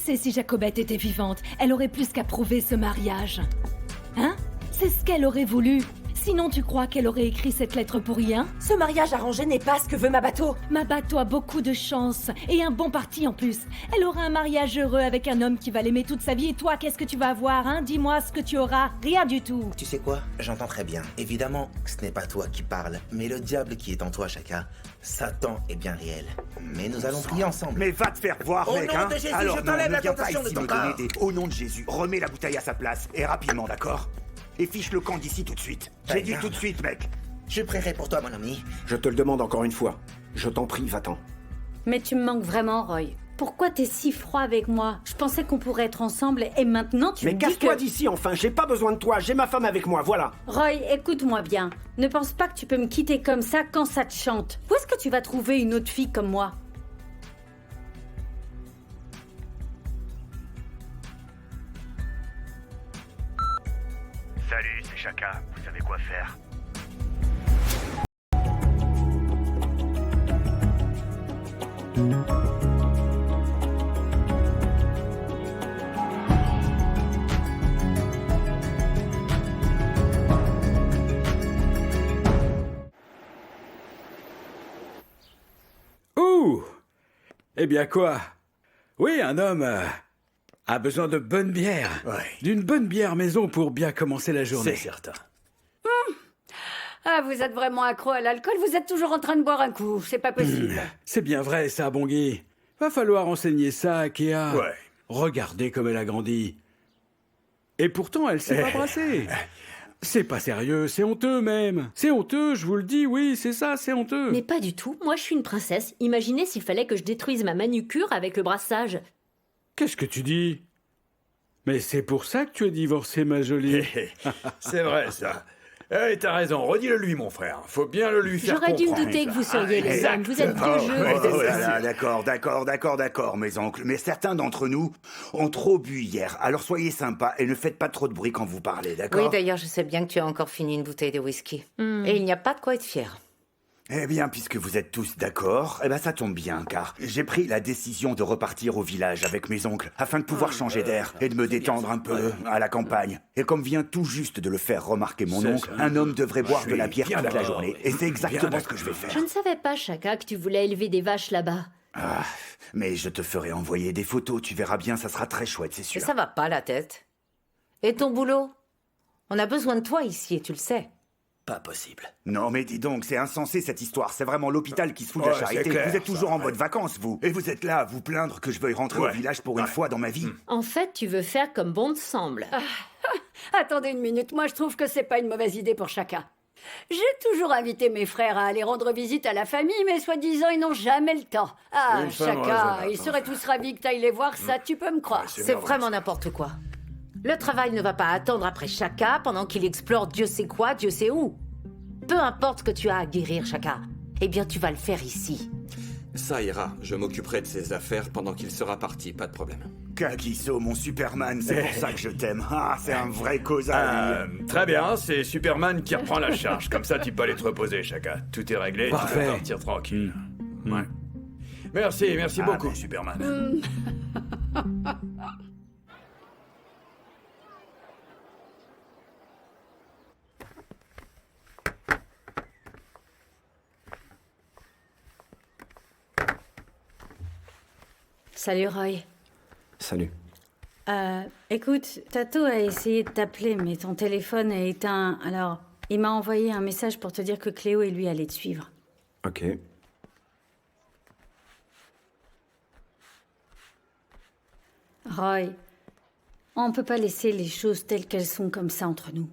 sais, si Jacobette était vivante, elle aurait plus qu'à prouver ce mariage. Hein? C'est ce qu'elle aurait voulu. Sinon, tu crois qu'elle aurait écrit cette lettre pour rien? Ce mariage arrangé n'est pas ce que veut ma bateau. Ma bateau a beaucoup de chance, et un bon parti en plus. Elle aura un mariage heureux avec un homme qui va l'aimer toute sa vie, et toi, qu'est-ce que tu vas avoir, hein? Dis-moi ce que tu auras. Rien du tout. Tu sais quoi? J'entends très bien. Évidemment, ce n'est pas toi qui parles, mais le diable qui est en toi, Chaka. Satan est bien réel. Mais nous allons prier ensemble. Mais va te faire voir, Au mec, nom hein. de Jésus, Alors je non, t'enlève ne la viens pas tentation ici de ton me donner corps. des... Au nom de Jésus, remets la bouteille à sa place, et rapidement, d'accord? Et fiche le camp d'ici tout de suite. J'ai dit Regarde. tout de suite, mec. Je prierai pour toi, mon ami. Je te le demande encore une fois. Je t'en prie, va-t'en. Mais tu me manques vraiment, Roy. Pourquoi t'es si froid avec moi? Je pensais qu'on pourrait être ensemble et maintenant tu Mais me dis casse-toi que... d'ici, enfin. J'ai pas besoin de toi. J'ai ma femme avec moi, voilà. Roy, écoute-moi bien. Ne pense pas que tu peux me quitter comme ça quand ça te chante. Où est-ce que tu vas trouver une autre fille comme moi? Salut, c'est Chaka. Vous savez quoi faire. Ouh! Eh bien quoi? Oui, un homme a besoin de bonne bière. Ouais. D'une bonne bière maison pour bien commencer la journée. C'est certain. Ah, vous êtes vraiment accro à l'alcool, vous êtes toujours en train de boire un coup. C'est pas possible. C'est bien vrai ça, bon Guy. Va falloir enseigner ça à Kéa. Ouais. Regardez comme elle a grandi. Et pourtant, elle s'est pas brassée. C'est pas sérieux, c'est honteux même. C'est honteux, je vous le dis, oui, c'est ça, c'est honteux. Mais pas du tout. Moi, je suis une princesse. Imaginez s'il fallait que je détruise ma manucure avec le brassage. Qu'est-ce que tu dis? Mais c'est pour ça que tu es divorcée, ma jolie. C'est vrai, ça. Eh, t'as raison, redis-le lui, mon frère. Faut bien le lui faire J'aurais dû me comprendre. douter que vous seriez les hommes. Vous êtes deux jeux. Oh là là, d'accord, mes oncles. Mais certains d'entre nous ont trop bu hier. Alors soyez sympas et ne faites pas trop de bruit quand vous parlez, d'accord? Oui, d'ailleurs, je sais bien que tu as encore fini une bouteille de whisky. Et il n'y a pas de quoi être fier. Eh bien, puisque vous êtes tous d'accord, eh ben ça tombe bien, car j'ai pris la décision de repartir au village avec mes oncles, afin de pouvoir changer d'air et de me détendre un peu à la campagne. Et comme vient tout juste de le faire remarquer mon oncle, un homme devrait boire de la bière bien toute la d'accord. journée. Et c'est exactement ce que je vais Je faire. ne savais pas, Chaka, que tu voulais élever des vaches là-bas. Ah, mais je te ferai envoyer des photos, tu verras bien, ça sera très chouette, c'est Et sûr. ça va pas, la tête. Et ton boulot? On a besoin de toi ici, et tu le sais. Pas possible. Non mais dis donc, c'est insensé cette histoire, c'est vraiment l'hôpital qui se fout de la Ouais, charité. c'est clair, Vous êtes toujours ça, en mode vacances, vous. Et vous êtes là à vous plaindre que je veuille rentrer au Ouais. village pour une fois dans ma vie. En fait, tu veux faire comme bon te semble. Attendez une minute, moi je trouve que c'est pas une mauvaise idée pour chacun. J'ai toujours invité mes frères à aller rendre visite à la famille, mais soi-disant ils n'ont jamais le temps. Ah, Une femme chacun, raisonnable, ils seraient tous ravis que t'ailles les voir, ça tu peux me croire. C'est vraiment n'importe quoi. Le travail ne va pas attendre après Chaka pendant qu'il explore Dieu sait quoi, Dieu sait où. Peu importe ce que tu as à guérir, Chaka, eh bien tu vas le faire ici. Ça ira, je m'occuperai de ses affaires pendant qu'il sera parti, pas de problème. Kagiso, mon Superman, c'est pour ça que je t'aime. Ah, c'est un vrai causa. Très bien, c'est Superman qui reprend la charge. Comme ça, tu peux aller te reposer, Chaka. Tout est réglé, tu Parfait. peux partir tranquille. Ouais. Merci beaucoup, mais- Superman. Salut Roy. Salut. Écoute, Tato a essayé de t'appeler, mais ton téléphone est éteint. Alors, il m'a envoyé un message pour te dire que Cléo et lui allaient te suivre. Ok. Roy, on peut pas laisser les choses telles qu'elles sont comme ça entre nous.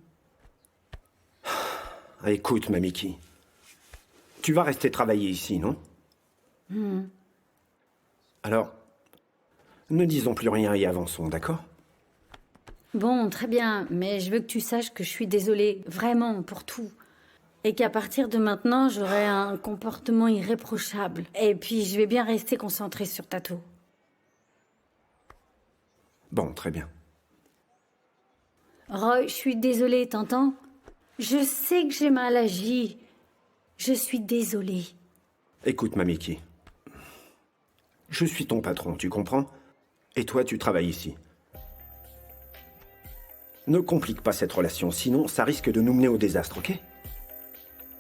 Ah, écoute, ma Mickey. Tu vas rester travailler ici, non? Alors, ne disons plus rien et avançons, d'accord? Bon, très bien, mais je veux que tu saches que je suis désolée, vraiment, pour tout. Et qu'à partir de maintenant, j'aurai un comportement irréprochable. Et puis, je vais bien rester concentrée sur Tato. Bon, très bien. Roy, je suis désolée, t'entends? Je sais que j'ai mal agi. Je suis désolée. Écoute, ma Mickey. Je suis ton patron, tu comprends? Et toi, tu travailles ici. Ne complique pas cette relation, sinon ça risque de nous mener au désastre, ok?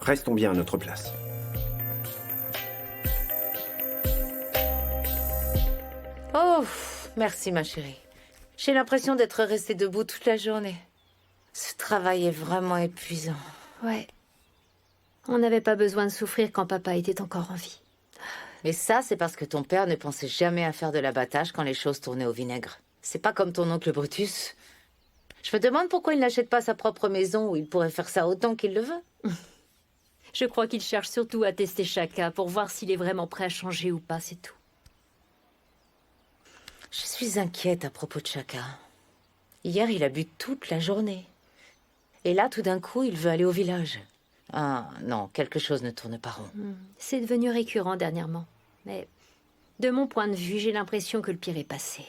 Restons bien à notre place. Oh, merci ma chérie. J'ai l'impression d'être restée debout toute la journée. Ce travail est vraiment épuisant. Ouais. On n'avait pas besoin de souffrir quand papa était encore en vie. Mais ça, c'est parce que ton père ne pensait jamais à faire de l'abattage quand les choses tournaient au vinaigre. C'est pas comme ton oncle Brutus. Je me demande pourquoi il n'achète pas sa propre maison où il pourrait faire ça autant qu'il le veut. Je crois qu'il cherche surtout à tester Chaka pour voir s'il est vraiment prêt à changer ou pas, c'est tout. Je suis inquiète à propos de Chaka. Hier, il a bu toute la journée. Et là, tout d'un coup, il veut aller au village. Ah, non, quelque chose ne tourne pas rond. C'est devenu récurrent dernièrement. Mais de mon point de vue, j'ai l'impression que le pire est passé.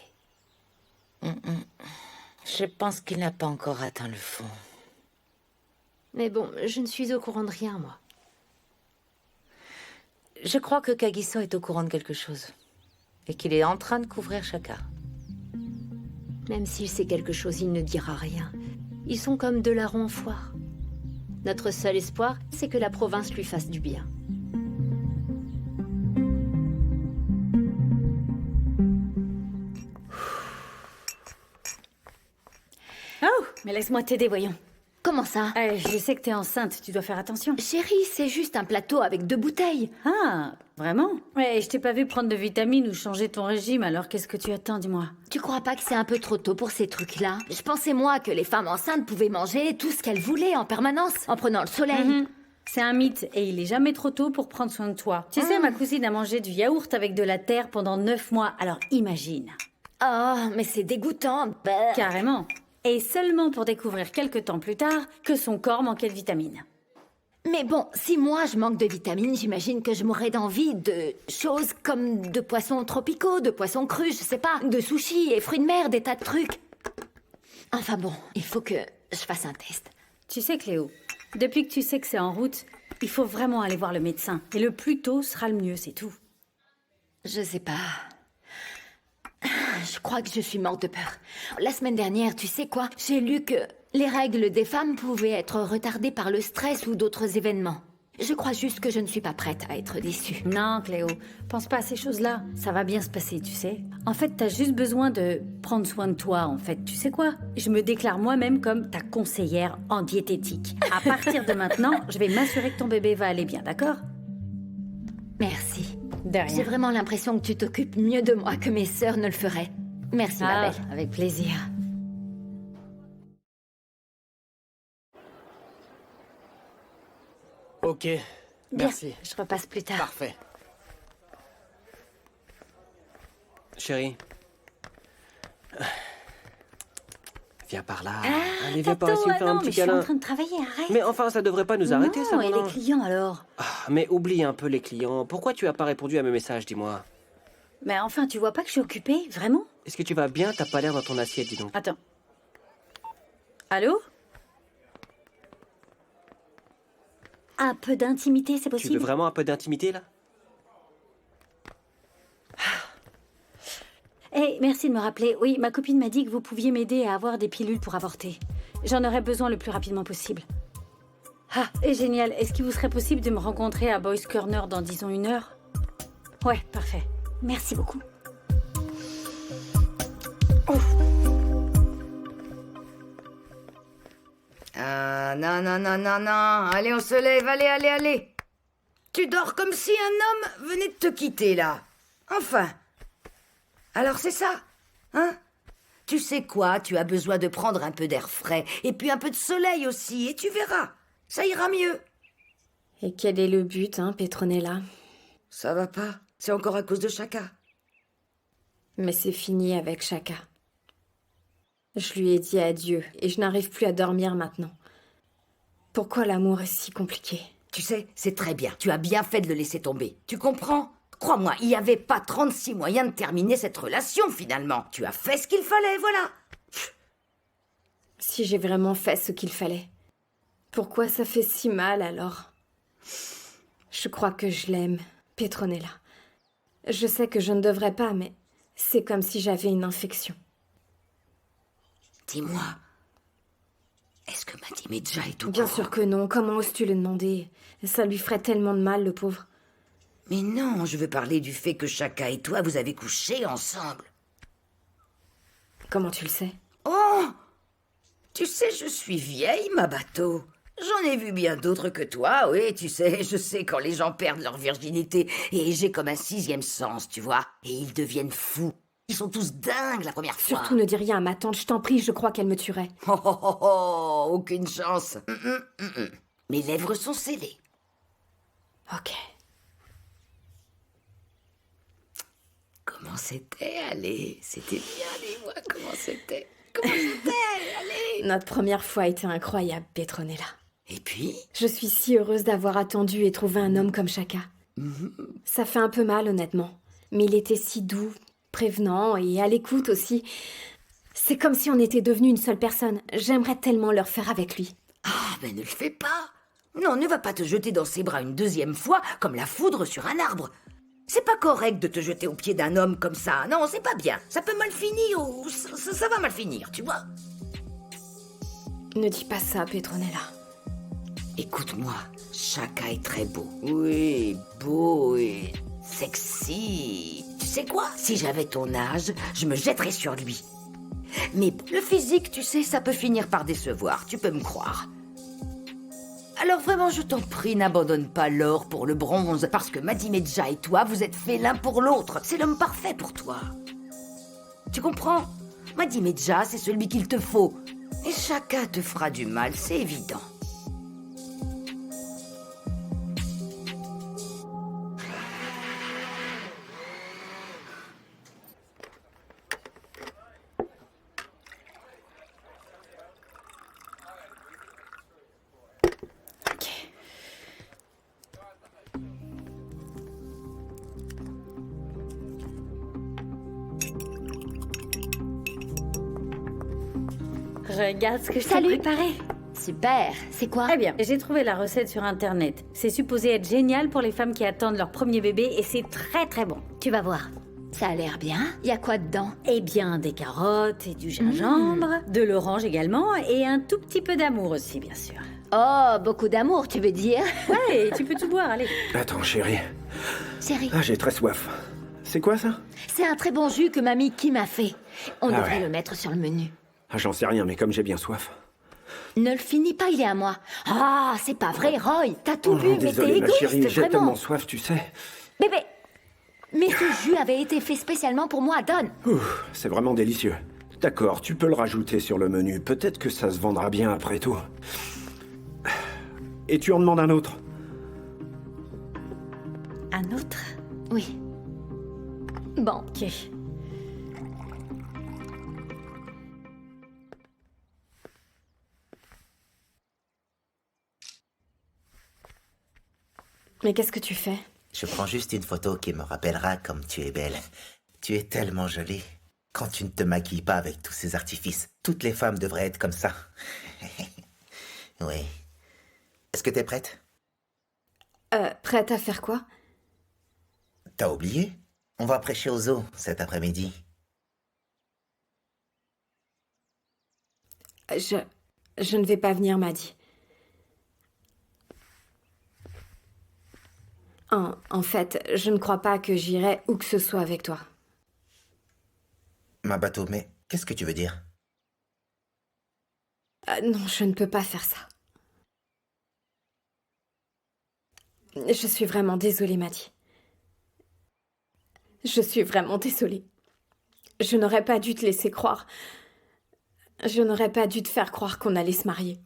Je pense qu'il n'a pas encore atteint le fond. Mais bon, je ne suis au courant de rien, moi. Je crois que Kagiso est au courant de quelque chose. Et qu'il est en train de couvrir Chaka. Même s'il sait quelque chose, il ne dira rien. Ils sont comme deux larrons en foire. Notre seul espoir, c'est que la province lui fasse du bien. Oh, mais laisse-moi t'aider, voyons. Comment ça? Je sais que t'es enceinte, tu dois faire attention. Chérie, c'est juste un plateau avec 2 bouteilles. Ah, vraiment? Ouais, je t'ai pas vu prendre de vitamines ou changer ton régime, alors qu'est-ce que tu attends, dis-moi? Tu crois pas que c'est un peu trop tôt pour ces trucs-là? Je pensais, moi, que les femmes enceintes pouvaient manger tout ce qu'elles voulaient en permanence, en prenant le soleil. C'est un mythe, et il est jamais trop tôt pour prendre soin de toi. Tu sais, ma cousine a mangé du yaourt avec de la terre pendant 9 mois, alors imagine. Oh, mais c'est dégoûtant. Bah. Carrément. Et seulement pour découvrir quelques temps plus tard que son corps manquait de vitamines. Mais bon, si moi je manque de vitamines, j'imagine que je mourrais d'envie de choses comme de poissons tropicaux, de poissons crus, je sais pas, de sushis et fruits de mer, des tas de trucs. Enfin bon, il faut que je fasse un test. Tu sais, Cléo, depuis que tu sais que c'est en route, il faut vraiment aller voir le médecin. Et le plus tôt sera le mieux, c'est tout. Je sais pas. Je crois que je suis morte de peur. La semaine dernière, tu sais quoi? J'ai lu que les règles des femmes pouvaient être retardées par le stress ou d'autres événements. Je crois juste que je ne suis pas prête à être déçue. Non, Cléo, pense pas à ces choses-là. Ça va bien se passer, tu sais. En fait, t'as juste besoin de prendre soin de toi, en fait. Tu sais quoi? Je me déclare moi-même comme ta conseillère en diététique. À partir de maintenant, je vais m'assurer que ton bébé va aller bien, d'accord? Merci. De rien. J'ai vraiment l'impression que tu t'occupes mieux de moi que mes sœurs ne le feraient. Merci, ma belle. Avec plaisir. Ok, merci. Bien, je repasse plus tard. Parfait. Chérie. Viens par là. Allez, viens par ici me faire un non, petit mais je suis câlin. en train de travailler, arrête. Mais enfin, ça devrait pas nous arrêter, ça, Non, et non les clients, alors? Mais oublie un peu les clients. Pourquoi tu as pas répondu à mes messages, dis-moi? Mais enfin, tu vois pas que je suis occupée, vraiment? Est-ce que tu vas bien? T'as pas l'air dans ton assiette, dis donc. Attends. Allô? Un peu d'intimité, c'est Tu possible? veux vraiment un peu d'intimité, là? Hey, merci de me rappeler. Oui, ma copine m'a dit que vous pouviez m'aider à avoir des pilules pour avorter. J'en aurais besoin le plus rapidement possible. Ah, et génial. Est-ce qu'il vous serait possible de me rencontrer à Boys Corner dans, disons, 1 heure? Ouais, parfait. Merci beaucoup. Ah, non, non, non, non, non. Allez, on se lève. Allez, allez, allez. Tu dors comme si un homme venait de te quitter, là. Enfin. Alors c'est ça, hein? Tu sais quoi? Tu as besoin de prendre un peu d'air frais. Et puis un peu de soleil aussi. Et tu verras. Ça ira mieux. Et quel est le but, hein, Petronella? Ça va pas. C'est encore à cause de Chaka. Mais c'est fini avec Chaka. Je lui ai dit adieu et je n'arrive plus à dormir maintenant. Pourquoi l'amour est si compliqué? Tu sais, c'est très bien. Tu as bien fait de le laisser tomber. Tu comprends? Crois-moi, il n'y avait pas 36 moyens de terminer cette relation, finalement. Tu as fait ce qu'il fallait, voilà. Si j'ai vraiment fait ce qu'il fallait, pourquoi ça fait si mal, alors? Je crois que je l'aime, Petronella. Je sais que je ne devrais pas, mais C'est comme si j'avais une infection. Dis-moi, est-ce que Madi Medja est au Bien courant? sûr que non. Comment oses-tu le demander? Ça lui ferait tellement de mal, le pauvre. Mais non, je veux parler du fait que Shaka et toi, vous avez couché ensemble. Comment tu le sais? Oh! Tu sais, je suis vieille, ma bateau. J'en ai vu bien d'autres que toi, oui, tu sais, je sais quand les gens perdent leur virginité, et j'ai comme un 6e sens, tu vois, et ils deviennent fous. Ils sont tous dingues la première fois. Surtout ne dis rien à ma tante, je t'en prie, je crois qu'elle me tuerait. Oh, oh, oh, oh, aucune chance. Mes lèvres sont scellées. Ok. Comment c'était, allez? C'était bien, dis-moi, comment c'était? Comment c'était, allez? Notre première fois a été incroyable, Petronella. Et puis? Je suis si heureuse d'avoir attendu et trouvé un homme comme Shaka. Ça fait un peu mal, honnêtement. Mais il était si doux, prévenant et à l'écoute aussi. C'est comme si on était devenus une seule personne. J'aimerais tellement le refaire avec lui. Ah, mais ne le fais pas. Non, ne va pas te jeter dans ses bras une 2e fois comme la foudre sur un arbre. C'est pas correct de te jeter aux pieds d'un homme comme ça. Non, c'est pas bien. Ça peut mal finir ou ça va mal finir, tu vois. Ne dis pas ça, Petronella. Écoute-moi, Shaka est très beau. Oui, beau et sexy. Tu sais quoi? Si j'avais ton âge, je me jetterais sur lui. Mais le physique, tu sais, ça peut finir par décevoir. Tu peux me croire. Alors vraiment, je t'en prie, n'abandonne pas l'or pour le bronze, parce que Madi Medja et toi, vous êtes faits l'un pour l'autre. C'est l'homme parfait pour toi. Tu comprends? Madi Medja, c'est celui qu'il te faut. Et Shaka te fera du mal, c'est évident. Regarde ce que je t'ai Salut. préparé. Super. C'est quoi? Très bien. J'ai trouvé la recette sur Internet. C'est supposé être génial pour les femmes qui attendent leur premier bébé et c'est très très bon. Tu vas voir. Ça a l'air bien. Y a quoi dedans? Eh bien, des carottes et du gingembre, de l'orange également et un tout petit peu d'amour aussi, bien sûr. Oh, beaucoup d'amour, tu veux dire? Ouais, et tu peux tout boire, allez. Attends, chérie. Chérie, Ah, j'ai très soif. C'est quoi ça? c'est un très bon jus que mamie Kim m'a fait. On Ah devrait ouais. le mettre sur le menu. Ah, j'en sais rien, mais comme j'ai bien soif. Ne le finis pas, il est à moi. Ah, c'est pas vrai, Roy. T'as tout bu, mais t'es Désolé, ma égoïste, chérie, j'ai vraiment. tellement soif, tu sais. Bébé, mais ce jus avait été fait spécialement pour moi, donne. Ouh, c'est vraiment délicieux. D'accord, tu peux le rajouter sur le menu. Peut-être que ça se vendra bien après tout. Et tu en demandes un autre? Un autre? Oui. Bon. Ok. Mais qu'est-ce que tu fais? Je prends juste une photo qui me rappellera comme tu es belle. Tu es tellement jolie. Quand tu ne te maquilles pas avec tous ces artifices, toutes les femmes devraient être comme ça. Oui. Est-ce que t'es prête? Prête à faire quoi? T'as oublié? On va prêcher aux eaux cet après-midi. Je ne vais pas venir, Madi. En fait, je ne crois pas que j'irai où que ce soit avec toi. Ma bateau, mais qu'est-ce que tu veux dire? Non, je ne peux pas faire ça. Je suis vraiment désolée, Madi. Je suis vraiment désolée. Je n'aurais pas dû te laisser croire. Je n'aurais pas dû te faire croire qu'on allait se marier.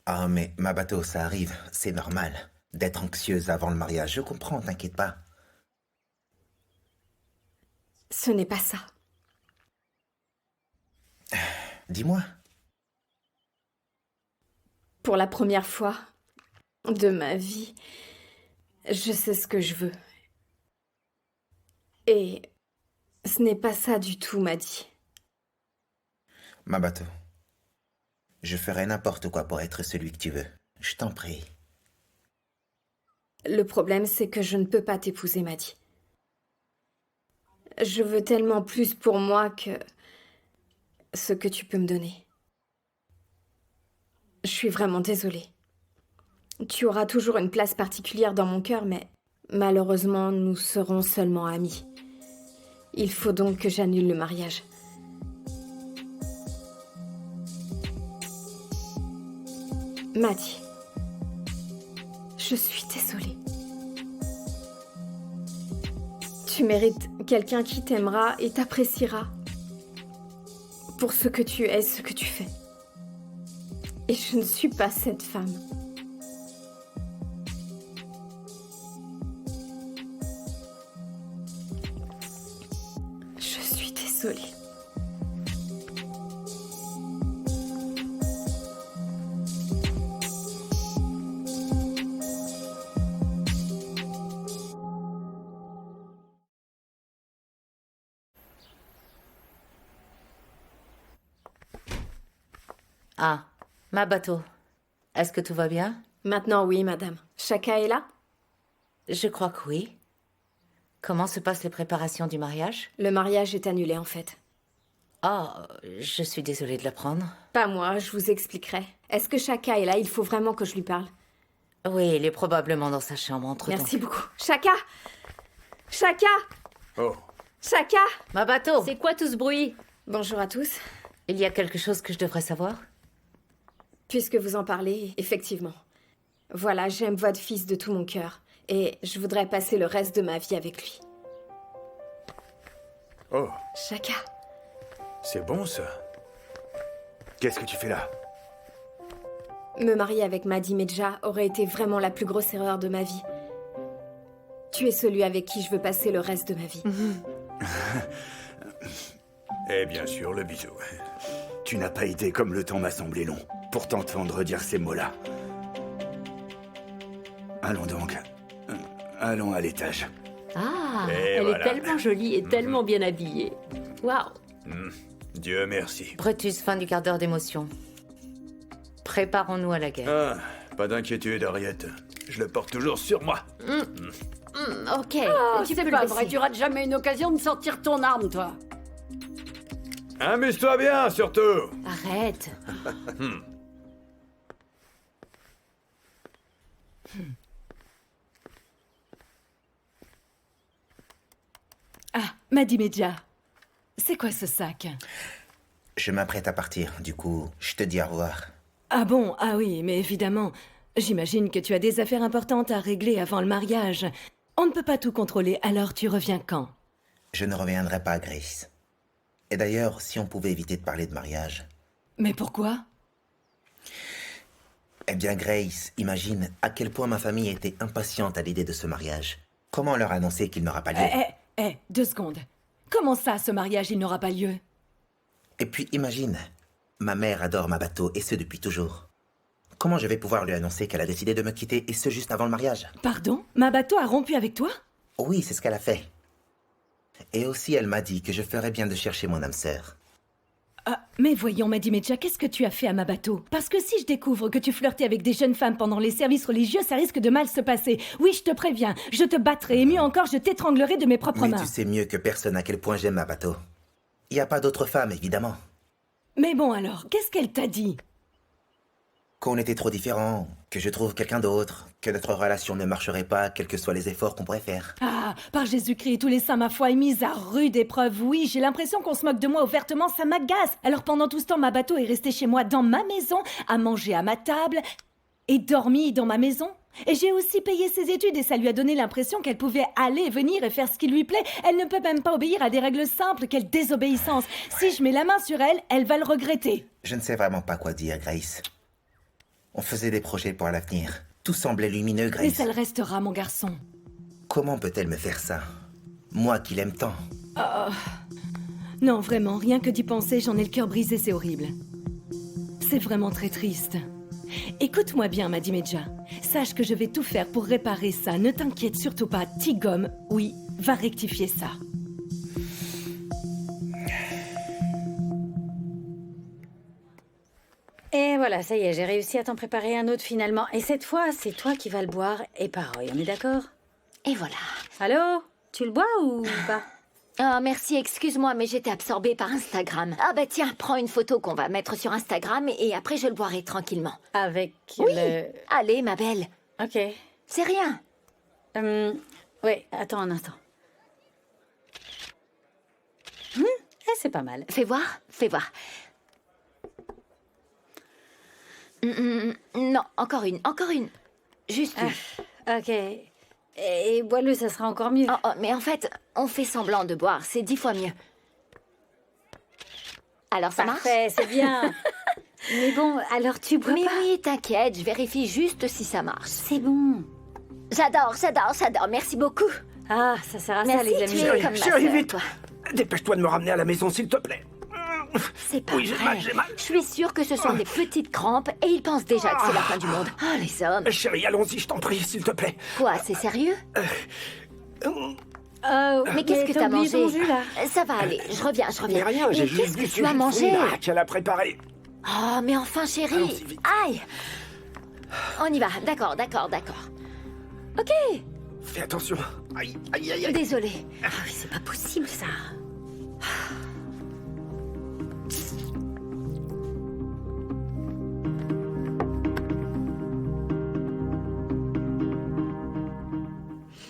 Ah, mais ma bateau, ça arrive. C'est normal d'être anxieuse avant le mariage. Je comprends, t'inquiète pas. Ce n'est pas ça. Dis-moi. Pour la première fois de ma vie, je sais ce que je veux. Et ce n'est pas ça du tout, Madi. Ma bateau, je ferai n'importe quoi pour être celui que tu veux. Je t'en prie. Le problème, c'est que je ne peux pas t'épouser, Madi. Je veux tellement plus pour moi que ce que tu peux me donner. Je suis vraiment désolée. Tu auras toujours une place particulière dans mon cœur, mais malheureusement, nous serons seulement amis. Il faut donc que j'annule le mariage. Maddie, je suis désolée. Tu mérites quelqu'un qui t'aimera et t'appréciera pour ce que tu es, ce que tu fais. Et je ne suis pas cette femme. Je suis désolée. Ah, ma bateau. Est-ce que tout va bien? Maintenant, oui, madame. Chaka est là? Je crois que oui. Comment se passent les préparations du mariage? Le mariage est annulé, en fait. Oh, je suis désolée de l'apprendre. Pas moi, je vous expliquerai. Est-ce que Chaka est là? Il faut vraiment que je lui parle. Oui, il est probablement dans sa chambre entre-temps. Merci beaucoup. Chaka! Chaka! Oh. Chaka! Ma bateau! C'est quoi tout ce bruit? Bonjour à tous. Il y a quelque chose que je devrais savoir? Puisque vous en parlez, effectivement. Voilà, j'aime votre fils de tout mon cœur. Et je voudrais passer le reste de ma vie avec lui. Oh, Chaka. c'est bon ça. Qu'est-ce que tu fais là? Me marier avec Maddie Medja aurait été vraiment la plus grosse erreur de ma vie. Tu es celui avec qui je veux passer le reste de ma vie. Et bien sûr, le bisou. Tu n'as pas idée comme le temps m'a semblé long pour t'entendre dire ces mots-là. Allons donc. Allons à l'étage. Ah, Et elle voilà. est tellement jolie et tellement bien habillée. Waouh. Dieu merci. Brutus, fin du quart d'heure d'émotion. Préparons-nous à la guerre. Ah, pas d'inquiétude, Harriet. Je le porte toujours sur moi. Ok, Oh, tu c'est peux pas le vrai, laisser. tu rates jamais une occasion de sortir ton arme, toi. Amuse-toi bien, surtout. Arrête. Ah, Maddie Medja. C'est quoi ce sac? Je m'apprête à partir, du coup, je te dis au revoir. Ah bon, ah oui, mais évidemment. J'imagine que tu as des affaires importantes à régler avant le mariage. On ne peut pas tout contrôler, alors tu reviens quand? Je ne reviendrai pas, Grace. Et d'ailleurs, si on pouvait éviter de parler de mariage. Mais pourquoi? Eh bien, Grace, imagine à quel point ma famille était impatiente à l'idée de ce mariage. Comment leur annoncer qu'il n'aura pas lieu? 2 secondes. Comment ça, ce mariage, il n'aura pas lieu? Et puis imagine, ma mère adore ma bateau, et ce depuis toujours. Comment je vais pouvoir lui annoncer qu'elle a décidé de me quitter, et ce juste avant le mariage? Pardon? Ma bateau a rompu avec toi? Oui, c'est ce qu'elle a fait. Et aussi, elle m'a dit que je ferais bien de chercher mon âme sœur. Ah, mais voyons, Maddie Medja, qu'est-ce que tu as fait à ma bateau? Parce que si je découvre que tu flirtais avec des jeunes femmes pendant les services religieux, ça risque de mal se passer. Oui, je te préviens, je te battrai, et mieux encore, je t'étranglerai de mes propres Mais mains. tu sais mieux que personne à quel point j'aime ma bateau. Il n'y a pas d'autre femme, évidemment. Mais bon alors, qu'est-ce qu'elle t'a dit? Qu'on était trop différents, que je trouve quelqu'un d'autre, que notre relation ne marcherait pas, quels que soient les efforts qu'on pourrait faire. Ah, par Jésus-Christ et tous les saints, ma foi est mise à rude épreuve. Oui, j'ai l'impression qu'on se moque de moi ouvertement, ça m'agace. Alors pendant tout ce temps, ma bateau est restée chez moi dans ma maison, à manger à ma table et dormi dans ma maison. Et j'ai aussi payé ses études et ça lui a donné l'impression qu'elle pouvait aller, venir et faire ce qui lui plaît. Elle ne peut même pas obéir à des règles simples. Quelle désobéissance. Si je mets la main sur elle, elle va le regretter. Je ne sais vraiment pas quoi dire, Grace. On faisait des projets pour l'avenir. Tout semblait lumineux, Et Grace. ça le restera, mon garçon. Comment peut-elle me faire ça? Moi qui l'aime tant. Non, vraiment, rien que d'y penser, j'en ai le cœur brisé, c'est horrible. C'est vraiment très triste. Écoute-moi bien, Maddie Medja. Sache que je vais tout faire pour réparer ça. Ne t'inquiète surtout pas. Tigom, oui, va rectifier ça. Et voilà, ça y est, j'ai réussi à t'en préparer un autre finalement. Et cette fois, c'est toi qui vas le boire et pas Roy, on est d'accord? Et voilà. Allô? Tu le bois ou pas? Ah, merci, excuse-moi, mais j'étais absorbée par Instagram. Ah bah tiens, prends une photo qu'on va mettre sur Instagram et après je le boirai tranquillement. Avec Oui, le... allez ma belle. Ok. C'est rien. Oui, attends un instant. C'est pas mal. Fais voir, fais voir. Non, encore une. Juste une. Ok. Et bois-le, ça sera encore mieux. Oh, mais en fait, on fait semblant de boire, c'est 10 fois mieux. Alors ça Parfait, marche? c'est bien. Mais bon, alors tu bois Mais pas. oui, t'inquiète, je vérifie juste si ça marche. C'est bon. J'adore, merci beaucoup. Ah, ça sert à ça, Merci, les amis. tu es comme ma Chérie, sœur, vite. toi. Dépêche-toi de me ramener à la maison, s'il te plaît. C'est pas Oui, j'ai vrai. mal, j'ai mal. Je suis sûre que ce sont des petites crampes et ils pensent déjà que c'est la fin du monde. Oh, les hommes. Chérie, allons-y, je t'en prie, s'il te plaît. Quoi, c'est sérieux? Oh, Mais qu'est-ce que t'as oublié mangé? ton jus, là? Ça va aller, je reviens. Mais rien, Mais j'ai juste qu'est-ce bu que ce tu as jus de mangé? fruits, là, qu'elle a préparé. Oh, mais enfin, chérie. Allons-y, vite. Aïe. On y va, d'accord. Ok, Fais attention. Aïe, aïe, aïe, aïe. désolée. Ah oui, c'est pas possible, ça.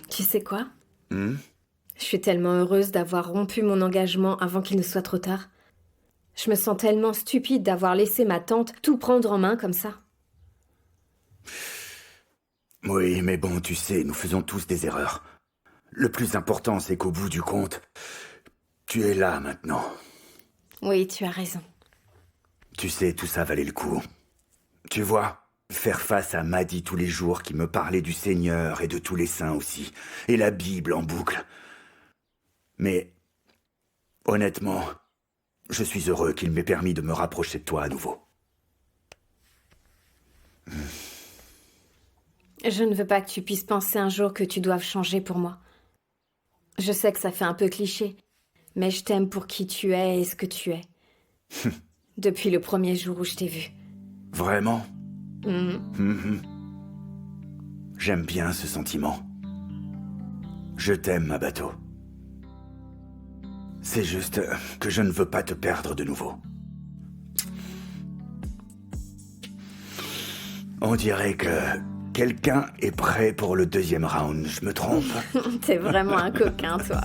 Tu sais quoi? Je suis tellement heureuse d'avoir rompu mon engagement avant qu'il ne soit trop tard. Je me sens tellement stupide d'avoir laissé ma tante tout prendre en main comme ça. Oui, mais bon, tu sais, nous faisons tous des erreurs. Le plus important, c'est qu'au bout du compte, tu es là maintenant. Oui, tu as raison. Tu sais, tout ça valait le coup. Tu vois, faire face à Maddy tous les jours qui me parlait du Seigneur et de tous les saints aussi, et la Bible en boucle. Mais, honnêtement, je suis heureux qu'il m'ait permis de me rapprocher de toi à nouveau. Je ne veux pas que tu puisses penser un jour que tu doives changer pour moi. Je sais que ça fait un peu cliché, mais je t'aime pour qui tu es et ce que tu es. Depuis le premier jour où je t'ai vu. Vraiment? J'aime bien ce sentiment. Je t'aime, ma bateau. C'est juste que je ne veux pas te perdre de nouveau. On dirait que quelqu'un est prêt pour le deuxième round. Je me trompe? T'es vraiment un coquin, toi.